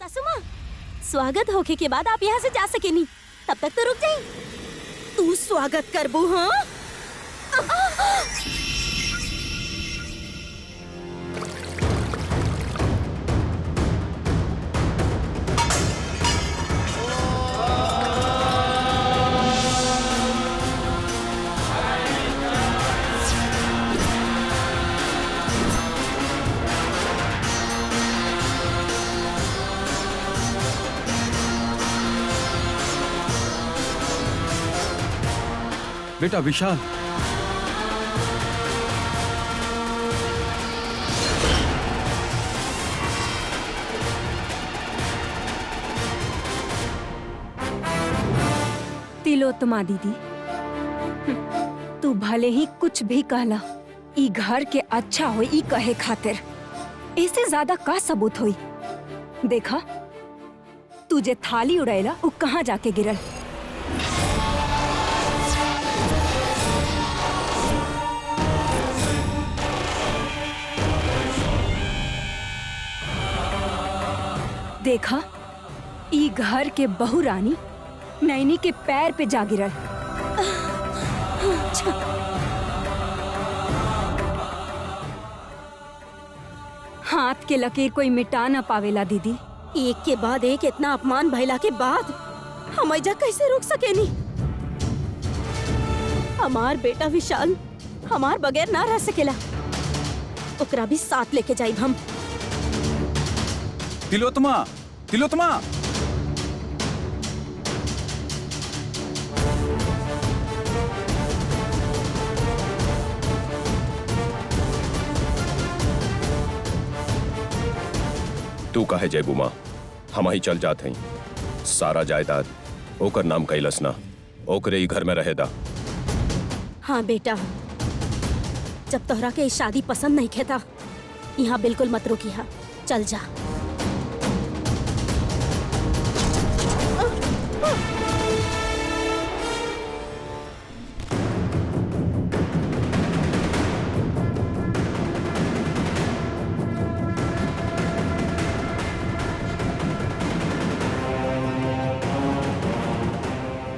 सासू माँ, स्वागत होके के बाद आप यहाँ से जा सके नहीं, तब तक तो रुक जाई। तू स्वागत करबू? हाँ बेटा विशाल, तिलोत्तमा दीदी, तू भले ही कुछ भी कहला, ई घर के अच्छा होई ई कहे खातिर इससे ज्यादा का सबूत होई। देखा तुझे थाली उड़ैला उ कहाँ जाके गिरल। देखा ई घर के बहू रानी नैनी के पैर पे जा गिरल। हाथ के लकीर कोई मिटा न पावेला दीदी। एक के बाद एक इतना अपमान भइला के बाद हम ऐजा कैसे रुक सकेनी? हमार बेटा विशाल हमार बगैर ना रह सकेला, ओकरा भी साथ लेके जाइब हम। तिलोत्तमा, तिलोत्तमा, तू काहे जयबू माँ? हम ही चल जाते हैं। सारा जायदाद ओकर नाम कैलस ना, ओकरे ही घर में रहेदा। हाँ बेटा, जब तोहरा के शादी पसंद नहीं खेता, यहाँ बिल्कुल मत रुकिहा, चल जा।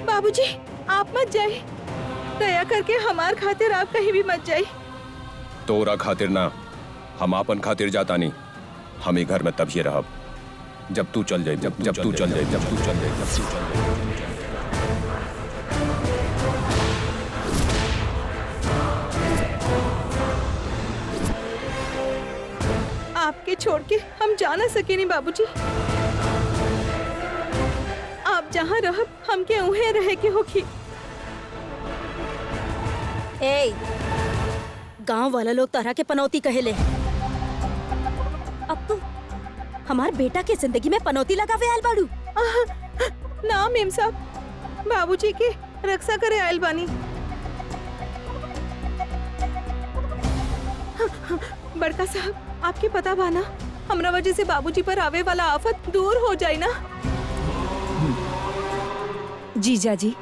बाबूजी, आप मत जाइए, दया करके हमार खातिर आप कहीं भी मत जाइए। तोरा खातिर ना, हम आपन खातिर जाता नहीं। हम ही घर में तब ये रहब जब तू चल जाए, जब तू चल जाए, जब तू चल जाए, जब तू चल जाए। आपके छोड़ के हम जा ना सके नहीं बाबूजी। आप जहाँ रहब हमके उहे रहे के होखी। ए, गांव वाला लोग तरह के पनौती कहेले। अब तू हमार बेटा के जिंदगी में पनौती लगावे आयल बाड़ू। ना मेम साहब, बाबूजी के रक्षा करे आयल बानी। बड़का साहब, आपके पता बाना, हमरा वजह से बाबूजी पर आवे वाला आफत दूर हो जाए ना। जीजा जी,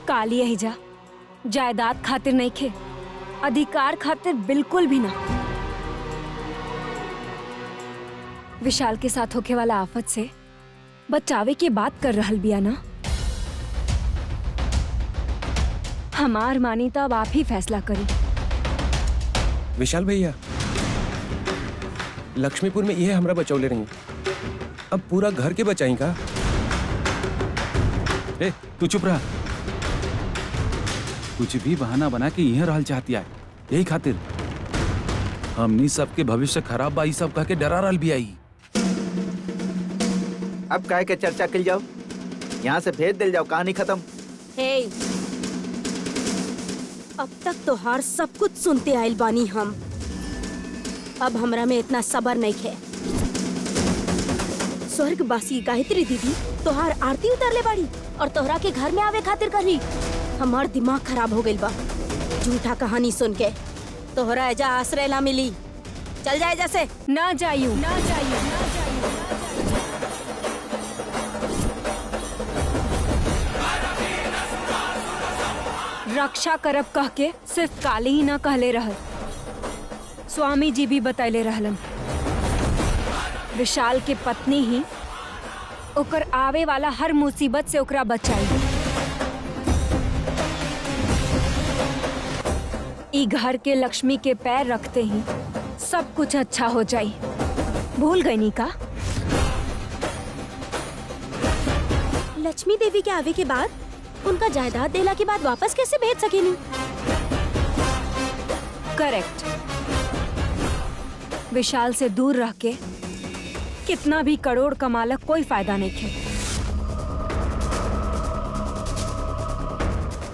काली यही जा जायदाद खातिर नहीं खे, अधिकार खातिर बिल्कुल भी ना। विशाल के साथ होके वाला आफत से बचावे की बात कर रहल बिया ना। हमार मानी तो अब आप ही फैसला करी। विशाल भैया, लक्ष्मीपुर में यह हमरा बचौले रही, अब पूरा घर के बचाई का? ए, तू चुप रहा। कुछ भी बहाना बना के यहीं रहल चाहती है, यही खातिर हमनी सबके भविष्य खराब बा, ई सब कह के डरा रहल भी आई। अब काहे के चर्चा कल जाओ, यहाँ से भेज दिल जाओ, कहानी खत्म। हे, अब तक तो हर सब कुछ सुनते आयल बानी हम। अब हमरा में इतना सबर नहीं है। स्वर्गवासी गायत्री दीदी तोहार आरती उतार ले बाड़ी और तोहरा के घर में आवे खातिर करी। हमार दिमाग खराब हो गइल बा झूठा कहानी सुन के। तोहरा एजा आश्रय ना मिली, चल जाए जैसे। ना जाइयो, ना जाइयो, ना जाइयो। रक्षा करब कह के सिर्फ काली ही ना कहले रहल, स्वामी जी भी बतैले रहलन। विशाल के पत्नी ही ओकर आवे वाला हर मुसीबत से ओकरा बचाई। ई घर के लक्ष्मी के पैर रखते ही सब कुछ अच्छा हो जाई। भूल गई नी का? लक्ष्मी देवी के आवे के बाद उनका जायदाद देला के बाद वापस कैसे भेज सकेनी? करेक्ट। विशाल से दूर रह के कितना भी करोड़ कमाला कोई फायदा नहीं है।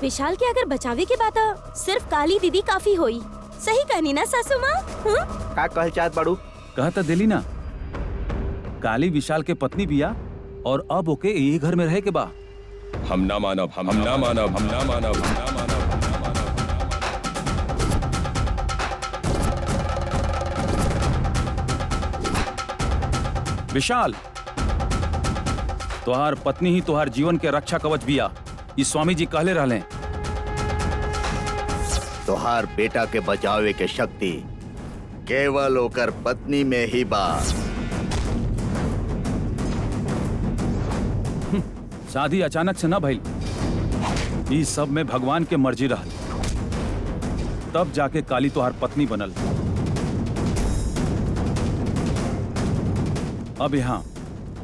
विशाल के अगर बचावे के बाद सिर्फ काली दीदी काफी होई। सही कहनी ना सासू माँ? का कहल चाहत बाड़ू? कहता दिली ना, काली विशाल के पत्नी बिया और अब ओके यही घर में रहे के बा। हम ना मानब, हम ना मानब, हम ना मानब, हम ना मानब, हम ना मानब। विशाल, तुहार पत्नी ही तुहार जीवन के रक्षा कवच बिया, ये स्वामी जी कहले रहले। तोहार बेटा के बचावे के शक्ति केवल ओकर पत्नी में ही बा। शादी अचानक से न भइल, ई सब में भगवान के मर्जी रहल, तब जाके काली तुहार पत्नी बनल। अब यहाँ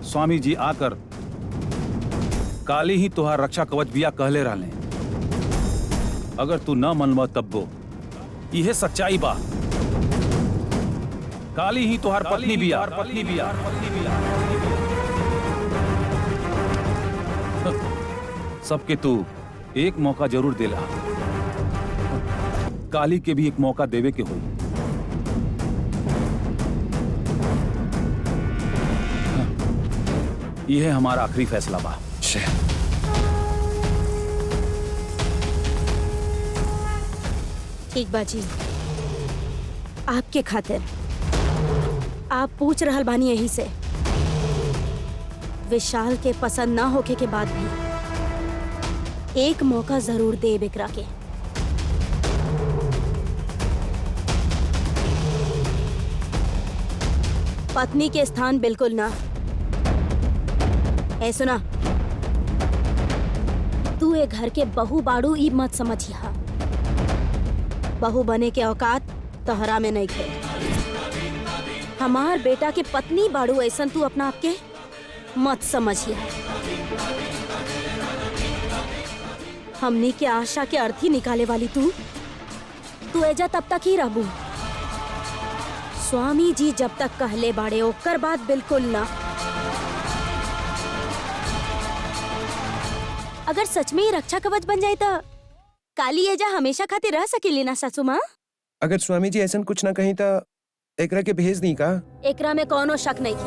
स्वामी जी आकर काली ही तुहार रक्षा कवच बिया कहले रहले। अगर तू न मनवा तब्बो यह सच्चाई बा। काली ही तुहार पत्नी बिया, पत्नी बिया, पत्नी बिया। सबके तू एक मौका जरूर देला, काली के भी एक मौका देवे के होई। यह हमारा आखिरी फैसला बा। ठीक बाजी, आपके खातिर आप पूछ रहल बानी यही से। विशाल के पसंद ना होके के बाद भी एक मौका जरूर दे बिकरा के। पत्नी के स्थान बिल्कुल ना। ऐ सुना, तू ए घर के बहू बाड़ू ई मत समझिया। बहू बने के औकात तोहरा में नहीं खे। हमार बेटा के पत्नी बाड़ू ऐसन तू अपना आपके मत समझिया। हमनी के आशा के अर्थी निकाले वाली तू एजा तब तक ही रहबू। स्वामी जी जब तक कहले बाड़े ओकर बात बिल्कुल ना। अगर सच में ही रक्षा कवच बन जाए तो काली एजा हमेशा खातिर रह सकेली ना सासू माँ? अगर स्वामी जी ऐसा कुछ ना कहीं तो एकरा के भेज दी का? एकरा में कोनो शक नहीं है।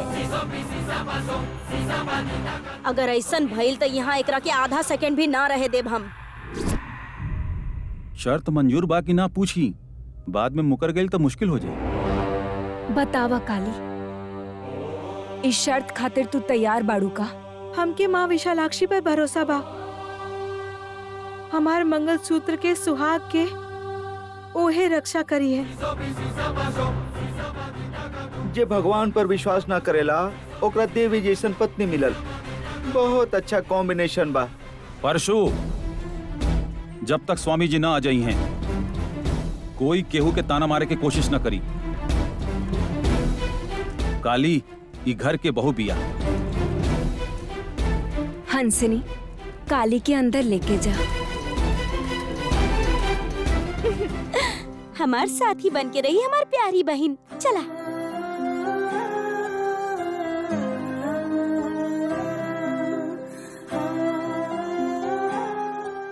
अगर ऐसन भइल तो यहाँ एकरा के आधा सेकंड भी ना रहे देब हम। शर्त मंजूर बा कि ना पूछी, बाद में मुकर गई तो मुश्किल हो जाए। बतावा काली, इस शर्त खातिर तू तैयार बाड़ू का? हमके माँ विशालाक्षी पर भरोसा बा। हमार मंगलसूत्र के सुहाग के ओहे रक्षा करी है। जे भगवान पर विश्वास ना करेला ओकरा देवी जैसन पत्नी मिलल। बहुत अच्छा कॉम्बिनेशन बा। परशु, जब तक स्वामी जी ना आ जाई हैं, कोई केहू के ताना मारे की कोशिश न करी। काली ई घर के बहू बिया। हंसनी, काली के अंदर लेके जा। हमार साथी बन के रही हमार प्यारी बहन। चला।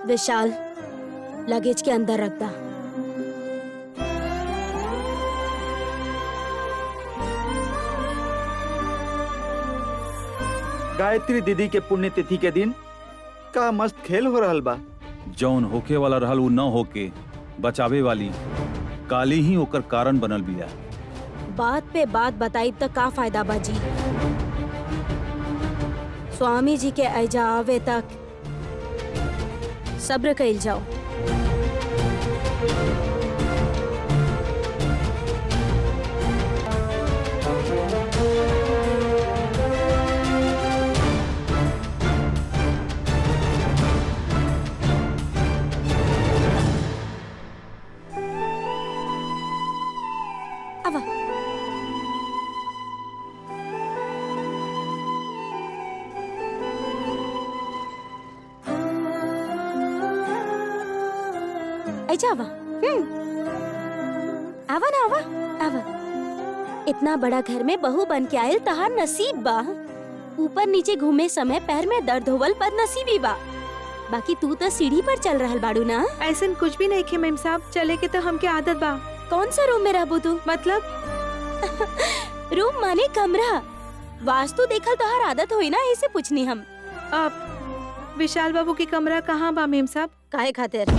विशाल, लगेज के अंदर रख दा। गायत्री दीदी के पुण्यतिथि के दिन का मस्त खेल हो रहल बा। जौन होके वाला रहल उ न होके बचावे वाली काली ही ओकर कारण बनल बिया। बात पे बात बताई तो का फायदा बाजी? स्वामी जी के ऐजा आवे तक सब्र कइल जाओ। ऐजा आवा। आवा ना आवा आवा। इतना बड़ा घर में बहू बन के आयल तहार नसीब बा। ऊपर नीचे घूमे समय पैर में दर्द होवल बदनसीबी बा। बाकी तू तो सीढ़ी पर चल रहल बाड़ू ना। ऐसन कुछ भी नहीं खे मेम साहब, चले के तो हमके आदत बा। कौन सा रूम में रहबू तू? मतलब रूम माने कमरा। वास्तु देखल तोहार आदत होई ना, ऐसे पूछनी हम। अब विशाल बाबू की कमरा कहाँ बा मेम साहब? काहे खातिर?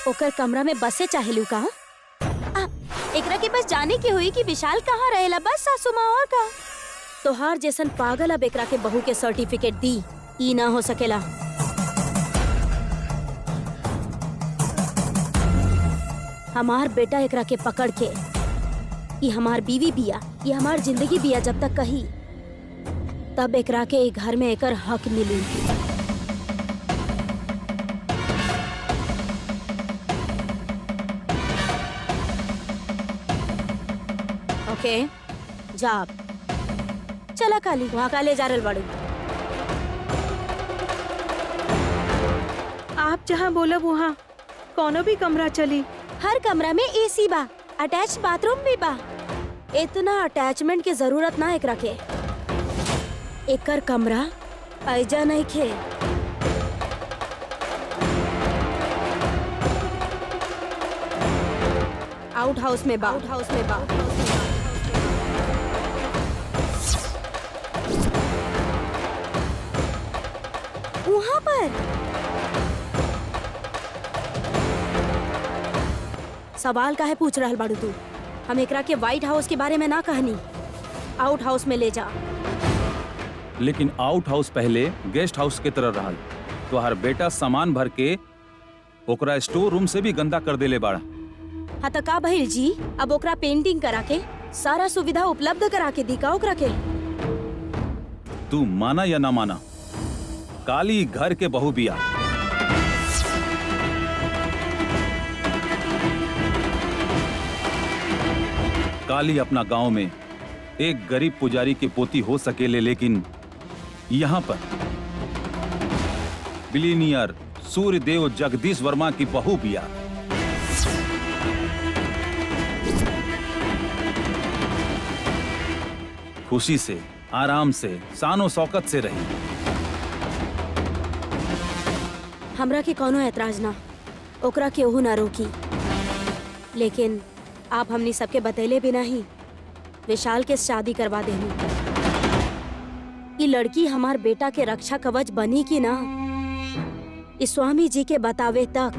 ओकर कमरा में बसे चाहेलू का? एकरा के बस जाने के हुई कि विशाल कहाँ रहेला, बस सासू माँ और का। तोहार जैसन पागल अब एकरा के बहू के सर्टिफिकेट दी, ई ना हो सकेला। हमार बेटा एकरा के पकड़ के, ये हमार बीवी बिया, ये हमार जिंदगी बिया, जब तक कही तब एकरा के एक घर में एकर हक मिली। ओके जा। चला काली, वहाँ का ले जा रल बाड़ू। आप जहाँ बोला वहाँ कोनो भी कमरा चली। हर कमरा में एसी बा, अटैच बाथरूम भी बा। इतना अटैचमेंट के जरूरत ना एकरा के। एकर कमरा ऐजा नहीं खे। आउट हाउस में बा, आउट हाउस में बा। वहाँ पर सवाल काहे पूछ रहल बाड़ू तू? हम एकरा के व्हाइट हाउस के बारे में ना कहनी, आउट हाउस में ले जा। लेकिन आउट हाउस पहले गेस्ट हाउस के तरह रहल। तोहार बेटा सामान भर के ओकरा स्टोर रूम से भी गंदा कर देले बाड़ा। हाँ तो का भइल जी? अब ओकरा पेंटिंग करा के सारा सुविधा उपलब्ध करा के दी का ओकरा के? तू माना या ना माना, काली घर के बहू बिया। काली अपना गांव में एक गरीब पुजारी की पोती हो सकेले, लेकिन यहाँ पर बिलियनियर सूर्य देव जगदीश वर्मा की बहू बिया। खुशी से, आराम से, शानो शौकत से रही। हमरा के कोनो एतराज ना, ओकरा के ओहू ना रोकी। लेकिन आप हमनी सबके बतैले बिना ही विशाल के शादी करवा देनी। ये लड़की हमार बेटा के रक्षा कवच बनी कि ना, इस स्वामी जी के बतावे तक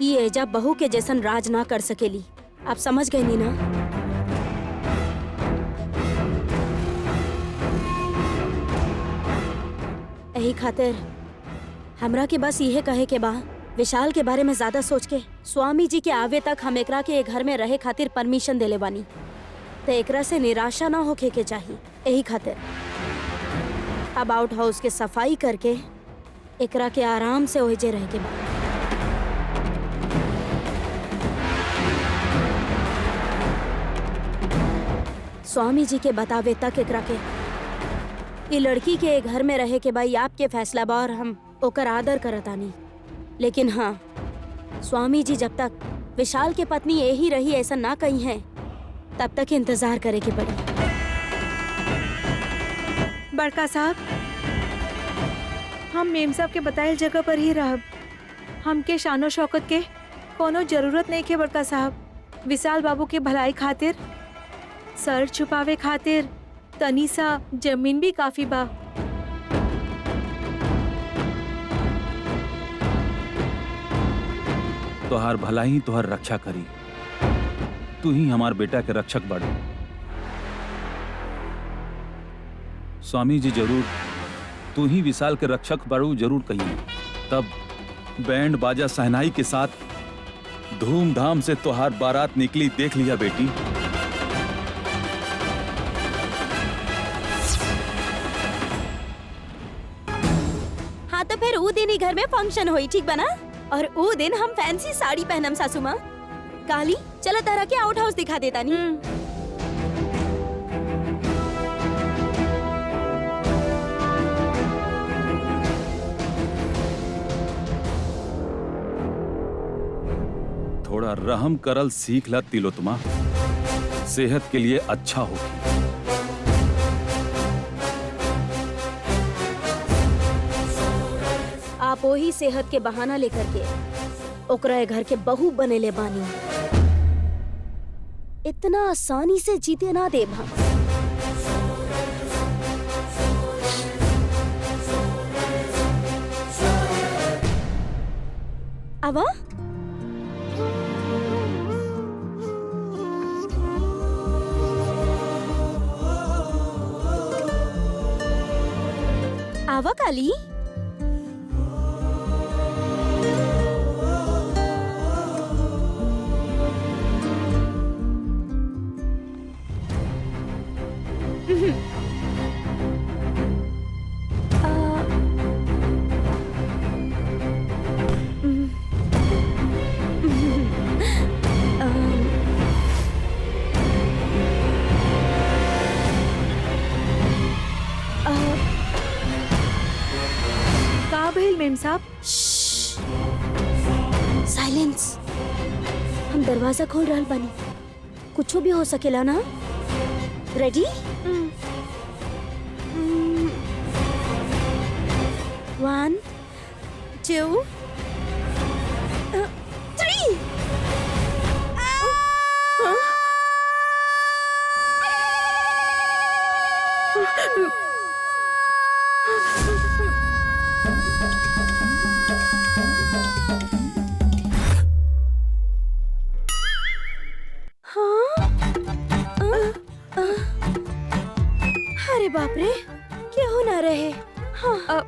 ये एजा बहू के जैसन राज ना कर सकेली। आप समझ गए नी ना? यही खातिर हमरा के बस यह कहे के बा, विशाल के बारे में ज्यादा सोच के स्वामी जी के आवे तक हम एकरा के घर में रहे खातिर परमिशन देले बानी। तो एकरा से निराशा ना होके के चाहिए। यही खातिर अब आउट हाउस के सफाई करके एकरा के आराम से ओहिजे रह के बा। स्वामी जी के बतावे तक एकरा के ये लड़की के घर में रहे के भाई आपके फैसला बा और हम ओकर आदर करतानी। लेकिन हाँ, स्वामी जी जब तक विशाल के पत्नी यही रही ऐसा ना कही है, तब तक इंतजार करे के पड़ी। बड़का साहब, हम मेम साहब के बताइल जगह पर ही रहब। हमके शानो शौकत के कोनो जरूरत नहीं के बड़का साहब। विशाल बाबू के भलाई खातिर, सर छुपावे खातिर तनी सा जमीन भी काफी बा। तोहार भला ही तोहर रक्षा करी। तू ही हमार बेटा के रक्षक बड़। स्वामी जी जरूर तू ही विशाल के रक्षक बड़ू जरूर कहिए। तब बैंड बाजा सहनाई के साथ धूमधाम से तोहार बारात निकली, देख लिया बेटी। हाँ तो फिर ऊ दिन ही घर में फंक्शन हुई, ठीक बना? और ऊ दिन हम फैंसी साड़ी पहनम सासू माँ। काली चलो तरह के आउट हाउस दिखा देता नहीं। थोड़ा रहम करल सीख ला तिलोत्तमा, सेहत के लिए अच्छा होगी। आप वही सेहत के बहाना लेकर के ओकरा घर के बहू बनेले बानी। इतना आसानी से जीते ना देब हम। आवा आवा काली। का भइल मेम साहब? साइलेंस। हम दरवाजा खोल रहल बानी, कुछ भी हो सकेला ना। रेडी? 1 2 3। अरे बाप रे, क्या हो ना रहे? हाँ।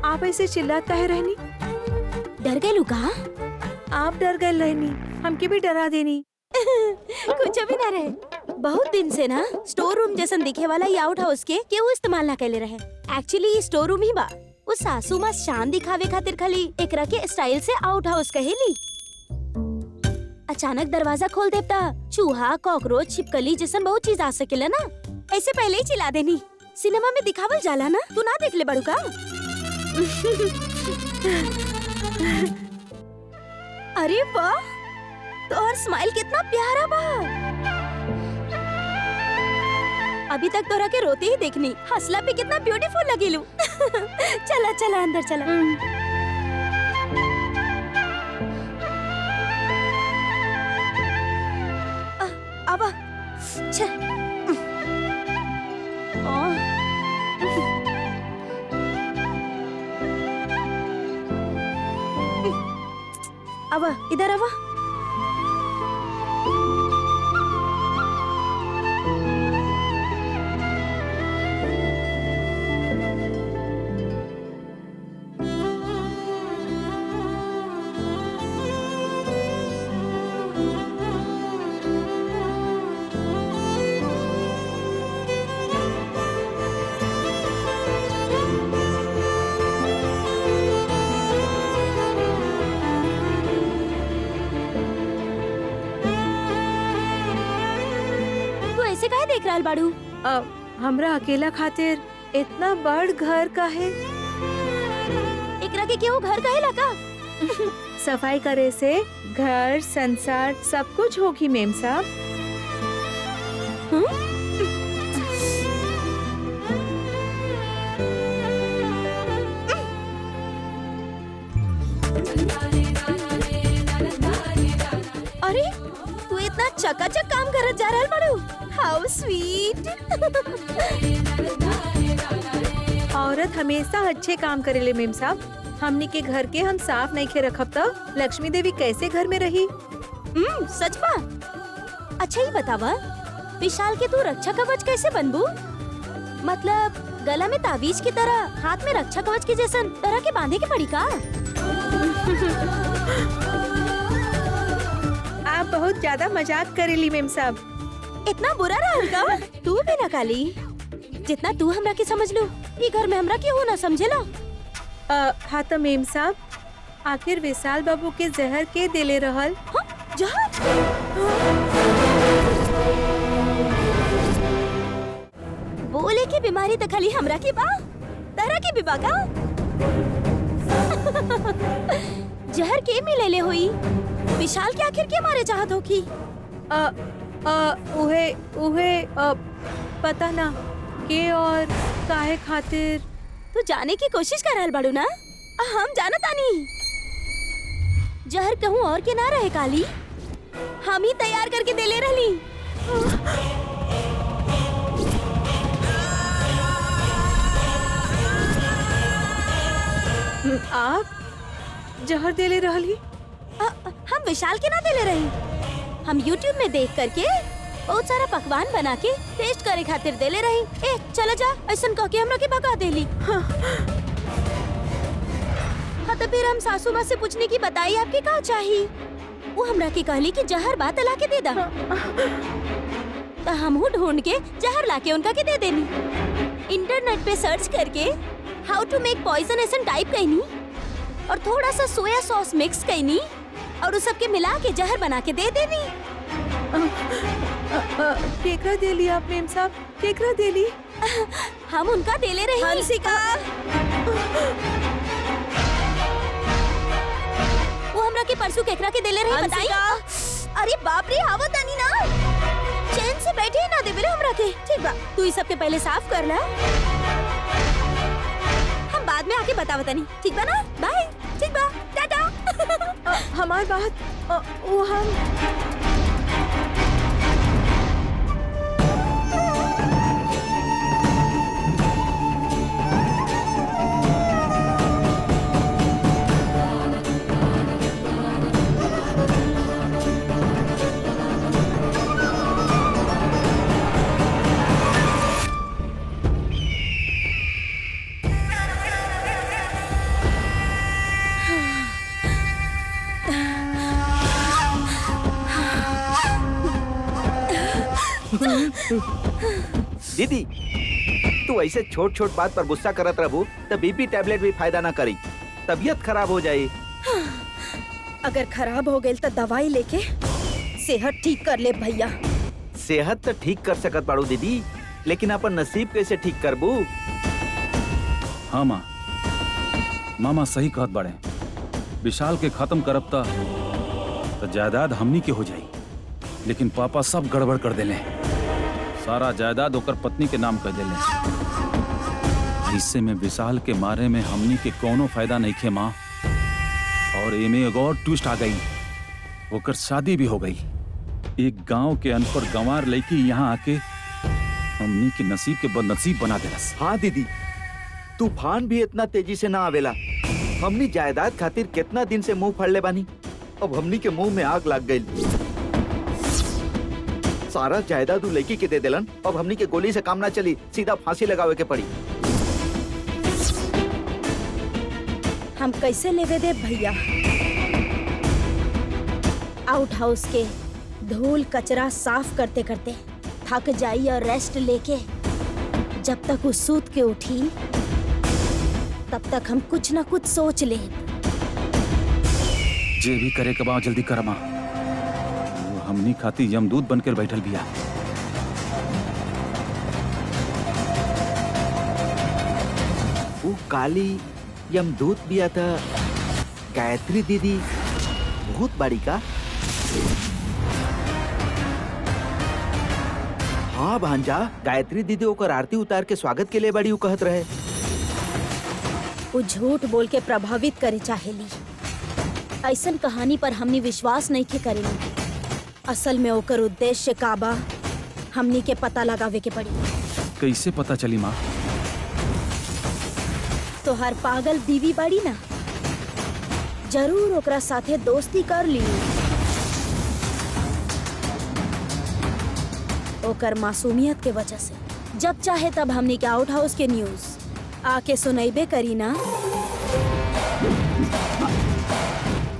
आप ऐसे चिल्लात काहे रहनी? डर गए लुका? आप डर गए रहनी, हमके भी डरा देनी। कुछ भी ना रहे। बहुत दिन से ना स्टोर रूम जैसन दिखे वाला ये आउट हाउस के केहू इस्तेमाल ना कैले रहे। एक्चुअली स्टोर रूम ही बा। वो सासू माँ शान दिखावे खातिर खाली एकरा के स्टाइल से आउट हाउस कहेली। अचानक दरवाजा खोल देता चूहा, कॉकरोच, छिपकली जैसन बहुत चीज आ सकेला ना। ऐसे पहले ही चिल्ला देनी। सिनेमा में दिखावल जाला ना, तू ना देख ले बड़ू का? अरे वाह, तोहर स्माइल कितना प्यारा बा। अभी तक तोरा के रोते ही देखनी, हंसला पे कितना ब्यूटीफुल लगेलू। चला चला अंदर चला। आवा चल। आवा इधर आवा। ऐसे काहे देख रहल बाड़ू? हमरा अकेला खातिर इतना बड़ घर का है? एकरा के केहू घर कहेला का? सफाई करे से घर संसार सब कुछ होगी मेम साहब। अरे तू इतना चकाचक काम करत जा रहल बाड़ू। हाउ स्वीट। औरत हमेशा अच्छे काम करेले मेम साहब। हमनी के घर के हम साफ नहीं खे रखब तो लक्ष्मी देवी कैसे घर में रही? सच बा? अच्छा ही बतावा, विशाल के तू रक्षा कवच कैसे बनबू? मतलब गला में ताबीज की तरह, हाथ में रक्षा कवच के जैसन तरह के बांधे के पड़ी का? आप बहुत ज्यादा मजाक करेली मेम साहब। इतना बुरा रहल का? तू भी ना काली, जितना तू हमरा के समझ लो, ये घर में हमरा क्यों ना समझेला? हाँ तो मेम साहब, आखिर विशाल बाबू के जहर के दिले रहल? हाँ, जहर? बोले की बीमारी तो खाली हमरा की बा, तरह की भी बा का? जहर के मिलेले हुई? विशाल के आखिर के मारे चाहत हो की? उहे उहे पता ना के और काहे खातिर। तू जाने की कोशिश कर रहल बाड़ू ना? हम जानत आनी। जहर कहूँ और के ना रहे काली, हम ही तैयार करके देले रहली। आप जहर देले रहली? हम विशाल के ना देले रही। हम YouTube में देख करके बहुत सारा पकवान बना के टेस्ट करे खातिर देले रही। ए चला जा, ऐसन कह के हमरा के भगा देली। हाँ तो फिर हम सासू माँ से पूछने की बताई आपके का चाहिए। वो हमरा के कहली कि जहर बात ला के दे दा। तो हम ढूंढ के जहर ला के उनका के दे देनी। इंटरनेट पे सर्च करके हाउ टू मेक पॉइजन ऐसन टाइप कईनी और थोड़ा सा सोया सॉस मिक्स कईनी और उस सब के मिला के जहर बना के दे देनी। केकरा देली आप मेम साहब? केकरा देली? हम उनका देले रही। हंसिका, वो हमरा के परसों केकरा के देले रही बताई? अरे बाप रे, आवत आनी ना, चैन से बैठे ही ना देबे रे हमरा के। ठीक बा, तू ई सब के पहले साफ कर ला, हम बाद में आके बतावत आनी। ठीक बा ना? बाय। ठीक बा, टाटा। हमार बात वो हम दीदी, तू ऐसे छोट छोट बात पर गुस्सा करत रहू तो बीपी टैबलेट भी फायदा ना करी, तबीयत खराब हो जाये। अगर खराब हो गई तो दवाई लेके सेहत ठीक कर ले भैया। सेहत तो ठीक कर सकत बाड़ू दीदी, लेकिन अपन नसीब कैसे ठीक करबू? हाँ माँ, मामा सही कहत बाड़े। विशाल के खत्म करब तो जायदाद हमनी के हो जाई, लेकिन पापा सब गड़बड़ कर देले। सारा जायदाद ओकर पत्नी के नाम कर देले। इससे में विशाल के मारे में हमनी के कोनो फायदा नहीं खे माँ। और एमे एगो और ट्विस्ट आ गई, ओकर शादी भी हो गई। एक गांव के अनपढ़ गंवार लड़की यहाँ आके हमनी के नसीब के बदनसीब बना देलस। हाँ दीदी, तूफान भी इतना तेजी से ना आवेला। हमनी जायदाद खातिर कितना दिन से मुंह फड़ले बानी, अब हमनी के मुंह में आग लग गई। सारा जायदाद लड़की के दे देलन, अब हमनी के गोली से काम ना चली, सीधा फांसी लगावे के पड़ी। हम कैसे लेवे दे भैया? आउट हाउस के धूल कचरा साफ करते करते थक जाई और रेस्ट लेके जब तक वो सूत के उठी तब तक हम कुछ ना कुछ सोच ले। जे भी करे के बा जल्दी कर माँ, वो हमनी खाती यमदूत बनकर बैठल बिया। वो काली यमदूत भी आता। गायत्री दीदी बहुत बड़ी का? हाँ भांजा, गायत्री दीदी ओकर आरती उतार के स्वागत के लिए बड़ी कहत रहे। वो झूठ बोल के प्रभावित करे चाहेली। ऐसन कहानी पर हमनी विश्वास नहीं के करेली। असल में ओकर उद्देश्य काबा हमनी के पता लगावे के पड़ी। कैसे पता चली माँ? तो हर पागल दीवी बड़ी ना, जरूर ओकरा साथे दोस्ती कर ली। ओकर मासूमियत के वजह से जब चाहे तब हमनी के आउट हाउस के न्यूज आके सुनैबे करी ना।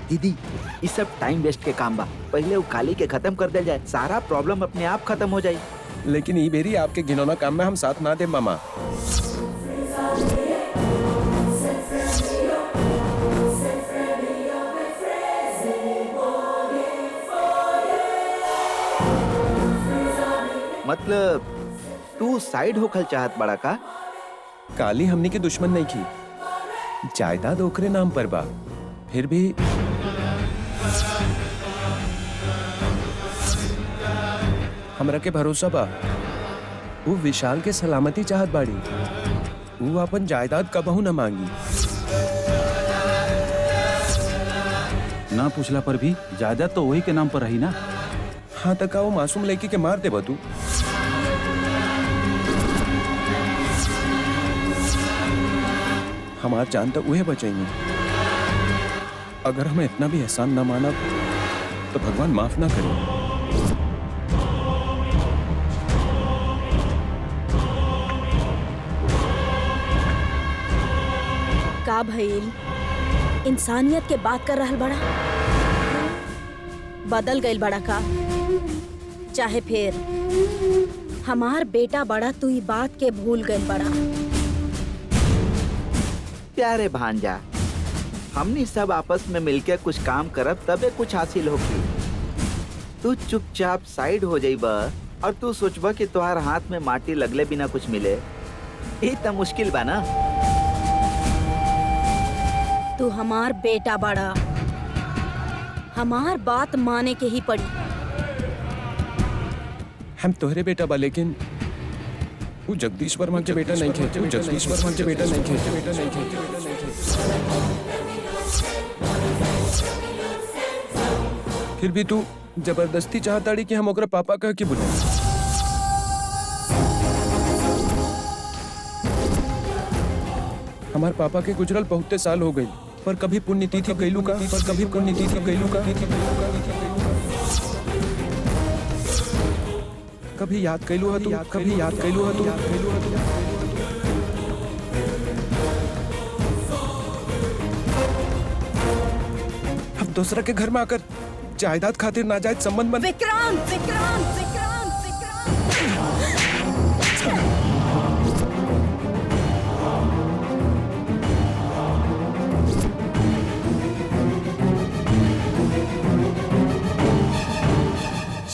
दीदी, ये सब टाइम वेस्ट के काम बा। पहले वो काली के खत्म कर दे जाए, सारा प्रॉब्लम अपने आप खत्म हो जाए। लेकिन ई बेरी आपके घिनौना काम में हम साथ ना दे मामा। मतलब तू साइड होखल चाहत बड़ा का? काली हमनी के दुश्मन नहीं की, जायदाद ओकरे नाम पर बा। फिर भी हमरा के भरोसा बा, वो विशाल के सलामती चाहत बाड़ी। वो अपन जायदाद कबहू न मांगी। ना पूछला पर भी जायदाद तो वही के नाम पर रही ना। हाँ तक वो मासूम लड़की के मार दे बतू। हमार जान तो उहे बचेंगे। अगर हमें इतना भी एहसान न माना तो भगवान माफ ना करे। का भइल? इंसानियत के बात कर रहल बड़ा? बदल गइल बड़ा का? चाहे फिर हमार बेटा बड़ा तू ई बात के भूल गइल बड़ा? प्यारे भांजा, हमनी सब आपस में मिलके कुछ काम करब तबे कुछ हासिल होगी। तू चुपचाप साइड हो जाइबा और तू सोचबा कि तुम्हार हाथ में माटी लगले बिना कुछ मिले, ये तो मुश्किल बा ना। तू हमार बेटा बड़ा, हमार बात माने के ही पड़ी। हम तोहरे बेटा बा, लेकिन वो जगदीश वर्मा के बेटा नहीं खे। वो जगदीश वर्मा के बेटा नहीं खे। फिर भी तू जबरदस्ती चाहताड़ी कि हम ओकरा पापा कह के बुलाएं। हमार पापा के गुजरल बहुते साल हो गई, पर कभी पुण्यतिथि कैलू का, पर कभी पुण्यतिथि कैलू का, कभी याद कैलू है तू, कभी याद कैलू है तू। अब दूसरा के घर में आकर जायदाद खातिर नाजायज संबंध बन। विक्रांत, विक्रांत, विक्रांत, विक्रांत।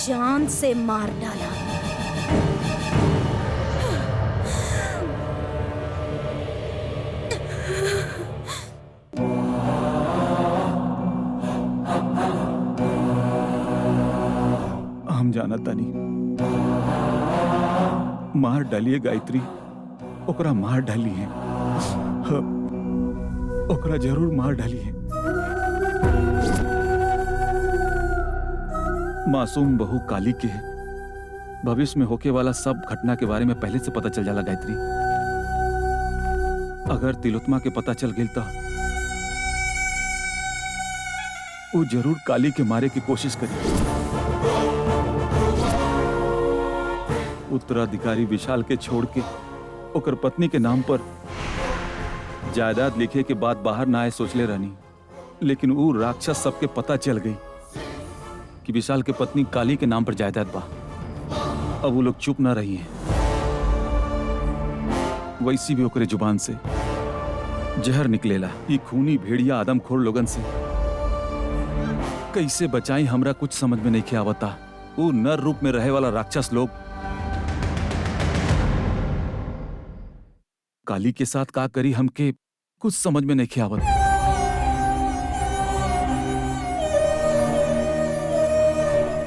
जान से मार डाला। हम जानत तानी मार डालिए गायत्री, ओकरा मार डाली है। ओकरा जरूर मार डाली है। मासूम बहू काली के भविष्य में होके वाला सब घटना के बारे में पहले से पता चल जाला गायत्री। अगर तिलोत्मा के पता चल गई तो वो जरूर काली के मारे की कोशिश करी। उत्तराधिकारी विशाल के छोड़ के ओकर पत्नी के नाम पर जायदाद लिखे के बाद बाहर ना आए सोचले रहनी, लेकिन वो राक्षस सबके पता चल गई कि विशाल के पत्नी काली के नाम पर जायदाद बा। अब वो लोग चुप ना रही हैं। वैसी भी ओकरे जुबान से जहर निकलेला। ये खूनी भेड़िया आदमखोर लोगन से कैसे बचाई हमरा कुछ समझ में नहीं के आवता। वो नर रूप में रहे वाला राक्षस लोग काली के साथ का करी हमके कुछ समझ में नहीं के आवत।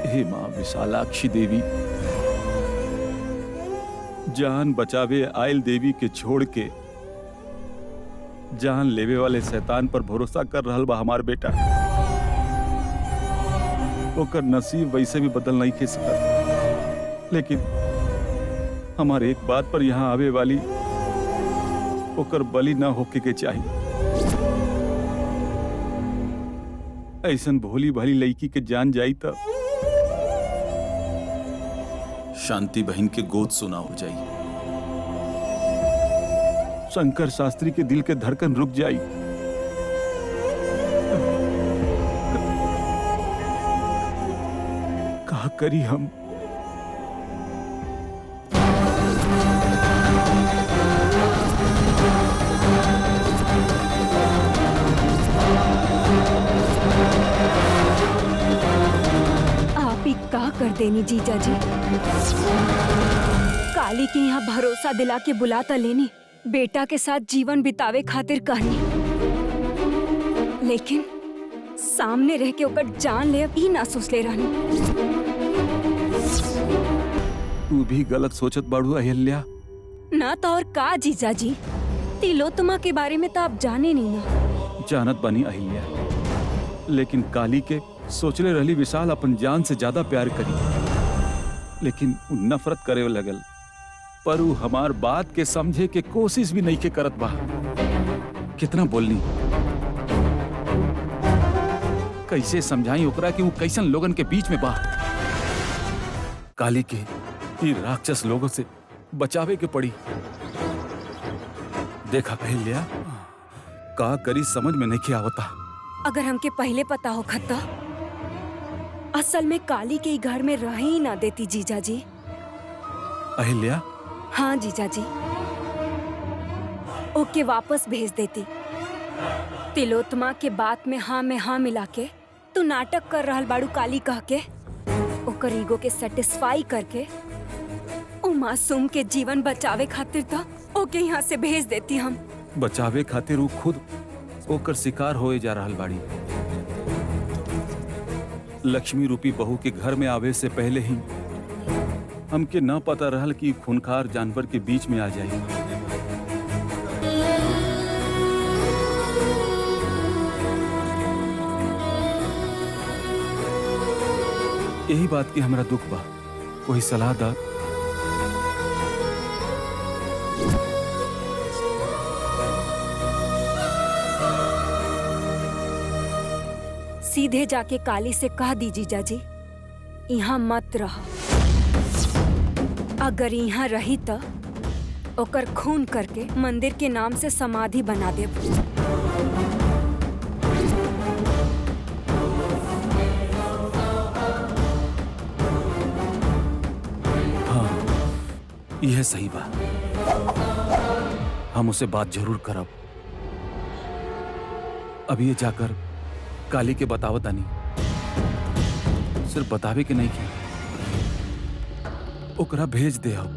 हे मां विशालाक्षी देवी, जान बचावे आयल देवी के छोड़ के जान लेवे वाले शैतान पर भरोसा कर रहल बा हमार बेटा। ओकर नसीब वैसे भी बदल नहीं के सकत, लेकिन हमार एक बात पर यहाँ आवे वाली ओकर बलि ना होके के चाहिए। ऐसन भोली भाली लड़की के जान जाई तब शांति बहन के गोद सुना हो जाई, शंकर शास्त्री के दिल के धड़कन रुक जाई। कहा करी हम? आप ही का कर देनी जीजा जी। काली के यहाँ भरोसा दिला के बुलाता लेनी, बेटा के साथ जीवन बितावे खातिर कहनी, लेकिन सामने रह के ओकर जान ले ई ना सोच ले रहनी। तू भी गलत सोचत बाड़ू अहिल्या। ना तो और का जीजाजी, तिलोत्तमा के बारे में तो आप जाने नहीं ना। जानत बनी अहिल्या, लेकिन काली के सोचले रहली विशाल अपन जान से ज्यादा प्यार करी, लेकिन उ नफरत करे लगल। पर उ हमार बात के समझे के कोशिश भी नहीं के करत बा। कितना बोलनी, कैसे समझाई ओकरा कि वो कैसन लोगन के बीच में बा। काली के ई राक्षस लोगों से बचावे के पड़ी। देखा अहिल्या, का करी समझ में नहीं के आवता। अगर हमके पहले पता हो खत्ता, असल में काली के घर में रह ही ना देती जीजाजी। अहिल्या, हाँ जीजाजी, ओके वापस भेज देती। तिलोत्तमा के बात में हाँ मिला के तू नाटक कर रहल बाड़ू काली कह के, ओकर ईगो के सेटिस्फाई करके ओ मासूम के जीवन बचावे खातिर तो ओके यहाँ से भेज देती हम। बचावे खातिर वो खुद ओकर शिकार होए जा रहल बाड़ी। लक्ष्मी रूपी बहू के घर में आवे से पहले ही हमके न पता रहल कि खूंखार जानवर के बीच में आ जाए। यही बात की हमरा दुख बा। कोई सलाह दा। सीधे जाके काली से कह दी जीजाजी, यहाँ मत रह। अगर यहाँ रही तो ओकर खून करके मंदिर के नाम से समाधि बना दे। यह सही बा, हम उसे बात जरूर करब। अब ये जाकर काली के बतावत आनी, सिर्फ बतावे के नहीं के, ओकरा भेज दे। अब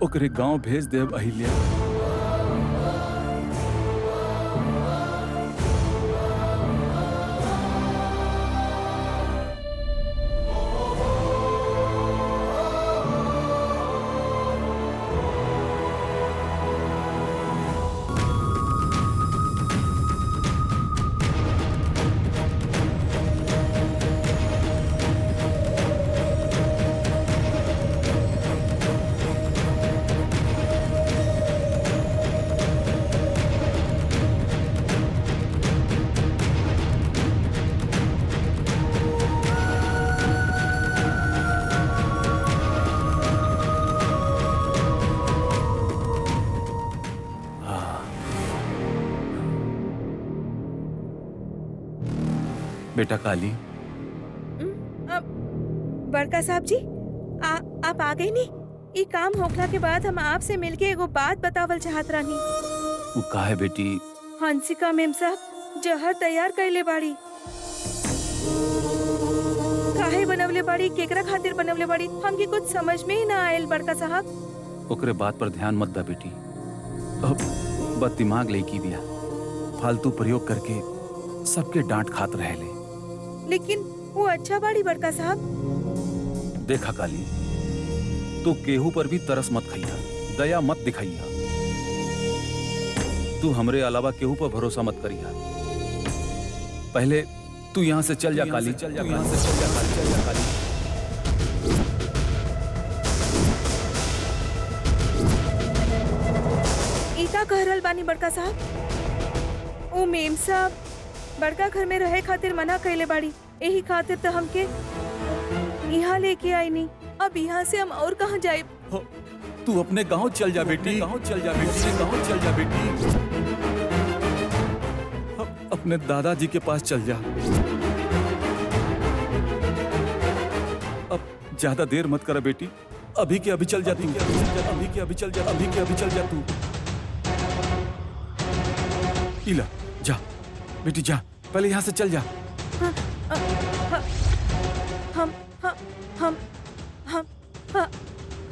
ओकरे गांव भेज दे। अब अहिल्या, बेटा काली। बड़का साहब जी, आप आ गए नी। ये काम होखला के बाद हम आपसे मिलके एगो बात बतावल चाहत रानी। वो का है बेटी? हंसिका मेम साहब जहर तैयार कैले बाड़ी। काहे बनवले बाड़ी, केकरा खातिर बनवले बाड़ी, हमके कुछ समझ में ही ना आयल बड़का साहब। ओकरे बात पर ध्यान मत दा बेटी। अब बद दिमाग लेकी बिया, फालतू प्रयोग करके सबके डांट खात रहे ले। लेकिन वो अच्छा बाड़ी बड़का साहब। देखा काली, तू केहू पर भी तरस मत खइया, दया मत दिखाइया। तू हमरे अलावा केहू पर भरोसा मत करिया। पहले तू यहाँ से चल जा काली, चल जा यहाँ से चल जा काली, चल जा काली। इका कह रहल बानी बड़का साहब, ओ मेम साहब बड़का घर में रहे खातिर मना कैले बाड़ी। यही खातिर तो हमके यहाँ लेके आई नहीं। अब यहाँ से हम और कहाँ जाए? तू अपने गांव चल जा बेटी, गांव चल जा बेटी, गांव चल जा बेटी। अपने दादाजी के पास चल जा। अब ज्यादा देर मत कर बेटी, अभी के अभी चल जा तू, अभी के अभी चल जा, अभी के अभी चल जा तू। इला जा बेटी, जा, पहले यहाँ से चल जा।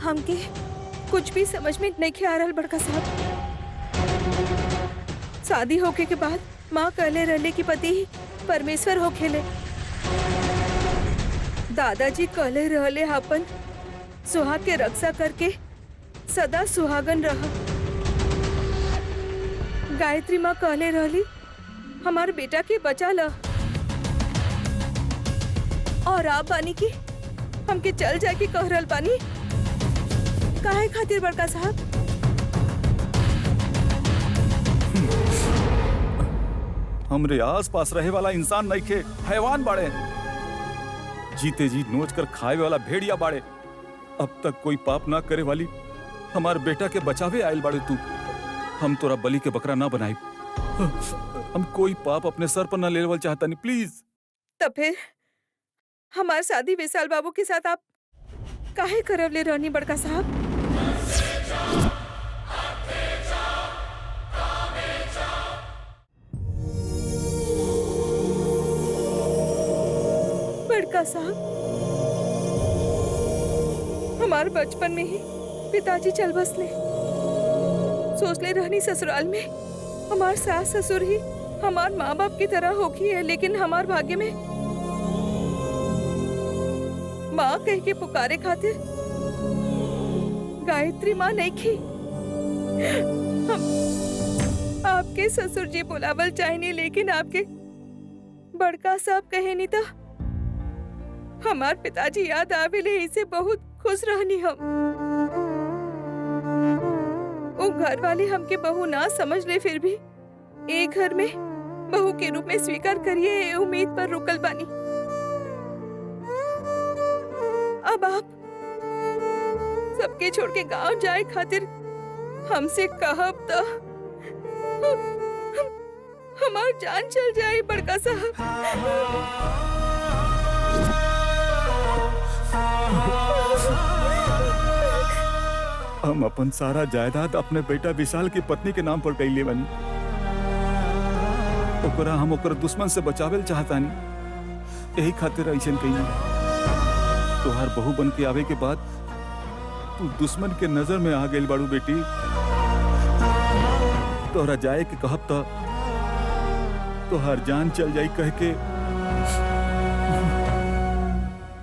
हमके कुछ भी समझ में नहीं आ रहल बड़का साहब। शादी होके के बाद माँ कहले रहले कि पति ही परमेश्वर होखेले। दादाजी कहले रहले अपन सुहाग के रक्षा करके सदा सुहागन रह। गायत्री माँ कहले रहली हमार बेटा के बचा ल। और आप बानी की हमके चल जाए के कह रहल बानी, काहे खातिर बड़का साहब? हमरे आस पास रहे वाला इंसान नहीं खे, हैवान बाड़े। जीते जी नोच कर खाए वाला भेड़िया बाड़े। अब तक कोई पाप ना करे वाली हमार बेटा के बचावे आयल बाड़े तू। हम तोरा बलि के बकरा ना बनाई। हम कोई पाप अपने सर पर ना लेवल चाहता नहीं, प्लीज। तब फिर हमार शादी विशाल बाबू के साथ आप काहे करवले रहनी बड़का साहब? बड़का साहब, हमारे बचपन में ही पिताजी चल बसले। सोचले रहनी ससुराल में हमार सास ससुर ही हमार माँ बाप की तरह होगी है, लेकिन हमार भाग्य में माँ कह के पुकारे खातिर गायत्री माँ नहीं की। आपके ससुर जी बुलावल चाहिए, लेकिन आपके बड़का साहब कहे नहीं था। हमार पिताजी याद आवेले, इसे बहुत खुश रहनी हम। वो घर वाले हमके बहू ना समझ ले, फिर भी एक घर में बहू के रूप में स्वीकार करिए, ये उम्मीद पर रुकल बानी। अब आप सबके छोड़ के गांव जाए खातिर हमसे कहब तो हमार जान चल जाए बड़का साहब। हम अपन सारा जायदाद अपने बेटा विशाल की पत्नी के नाम पर कैले बनी। ओकरा हम ओकर दुश्मन से बचावेल चाहतानी, यही खातिर ऐसन कही। तोहार बहू बन के आवे के बाद तू दुश्मन के नजर में आ गई बाड़ू बेटी। तोहरा जाए के कहब तो तोहार जान चल जाई कह के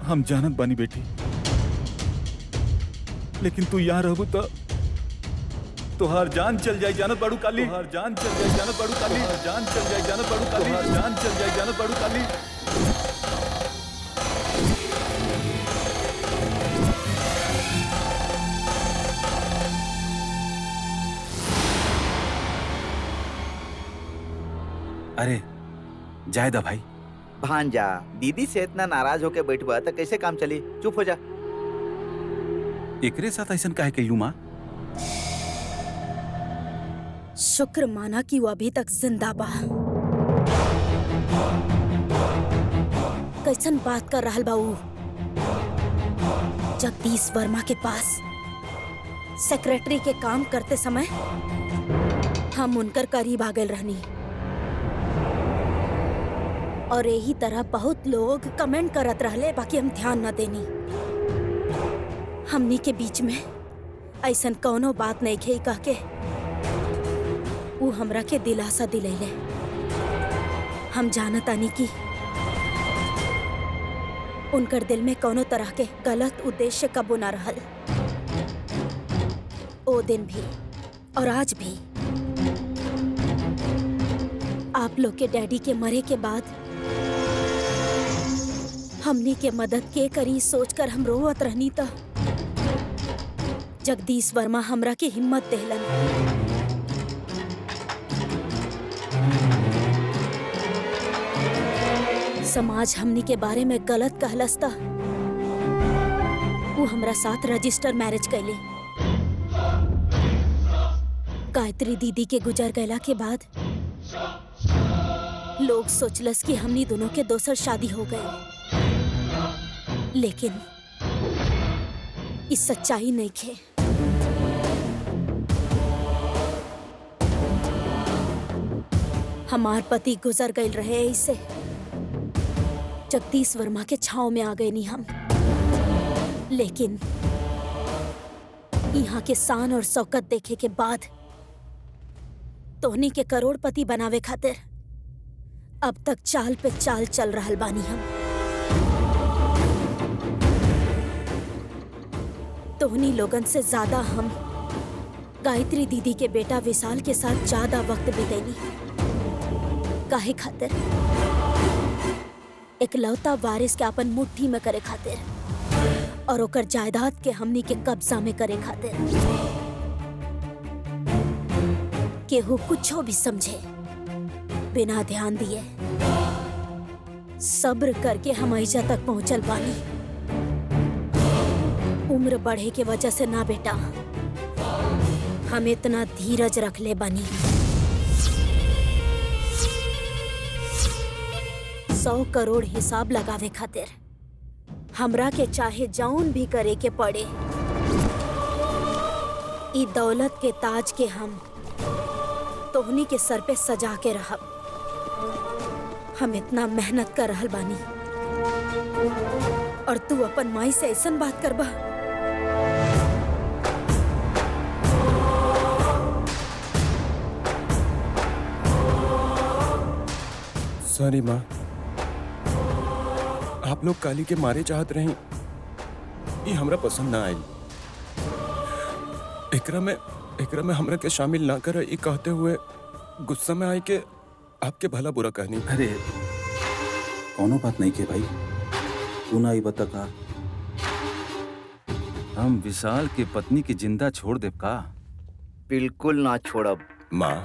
हम जानत बानी बेटी, लेकिन तू यहाँ रहबू तो तोहार जान चल जाए जानत बाड़ू काली। तोहार जान चल जाए जानत बाड़ू काली। तोहार जान चल जाए जानत बाड़ू काली। तोहार जान चल जाए जानत बाड़ू काली। अरे जायदा भाई, भांजा, दीदी से इतना नाराज होके बैठबा तो कैसे काम चली? चुप हो जा। एकरे साथ ऐसा काहे कैलू माँ? शुक्र माना कि वो अभी तक जिंदा बा। कैसन बात कर रहल बाऊ? जगदीश वर्मा के पास सेक्रेटरी के काम करते समय हम उनकर करीब आ गए रहनी, और यही तरह बहुत लोग कमेंट करत रहले, बाकी हम ध्यान न देनी। हमनी के बीच में ऐसन कौनो बात नहीं खे कह के वो हमरा के दिलासा दिलैले। हम जानतानी कि उनकर दिल में कौनो तरह के गलत उद्देश्य कबो न रहल। ओ दिन भी और आज भी आप लोग के डैडी के मरे के बाद हमनी के मदद के करी सोचकर हम रोवत रहनी था। जगदीश वर्मा हमरा के हिम्मत देहलन। समाज हमनी के बारे में गलत कहलस था। वो हमरा साथ रजिस्टर मैरिज कैली। गायत्री दीदी के गुजर गैला के बाद लोग सोचलस कि हमनी दोनों के दोसर शादी हो गए, लेकिन इस सच्चाई नहीं खे। हमार पति गुजर गए रहे, इससे जगदीश वर्मा के छांव में आ गए नहीं हम। लेकिन यहाँ के शान और शौकत देखे के बाद तोहनी के करोड़पति बनावे खातिर अब तक चाल पे चाल चल रहल बानी हम। तोहनी लोगन से ज्यादा हम गायत्री दीदी के बेटा विशाल के साथ ज्यादा वक्त बितेनी। काहे खातिर? इकलौता वारिस के अपन मुट्ठी में करे खातिर और ओकर जायदाद के हमनी के कब्जा में करे खातिर। केहू कुछो भी समझे बिना ध्यान दिए सब्र करके हम ऐजा तक पहुंचल बानी। उम्र बढ़े के वजह से ना बेटा, हम इतना धीरज रख ले बानी। 100 करोड़ हिसाब लगावे खातिर हमरा के चाहे जौन भी करे के पड़े, ई दौलत के ताज के हम तोहनी के सर पे सजा के रहब। हम इतना मेहनत कर रहल बानी और तू अपन माई से ऐसन बात करबा? सॉरी माँ, आप लोग काली के मारे चाहत रही, ये हमरा पसंद ना आयल। एकरा में हमरा के शामिल ना कर, ये कहते हुए गुस्सा में आए के आपके भला बुरा कहनी। अरे कोनो बात नहीं के भाई, तू ना ही बता का हम विशाल के पत्नी की जिंदा छोड़ देब का? बिल्कुल ना छोड़ब। माँ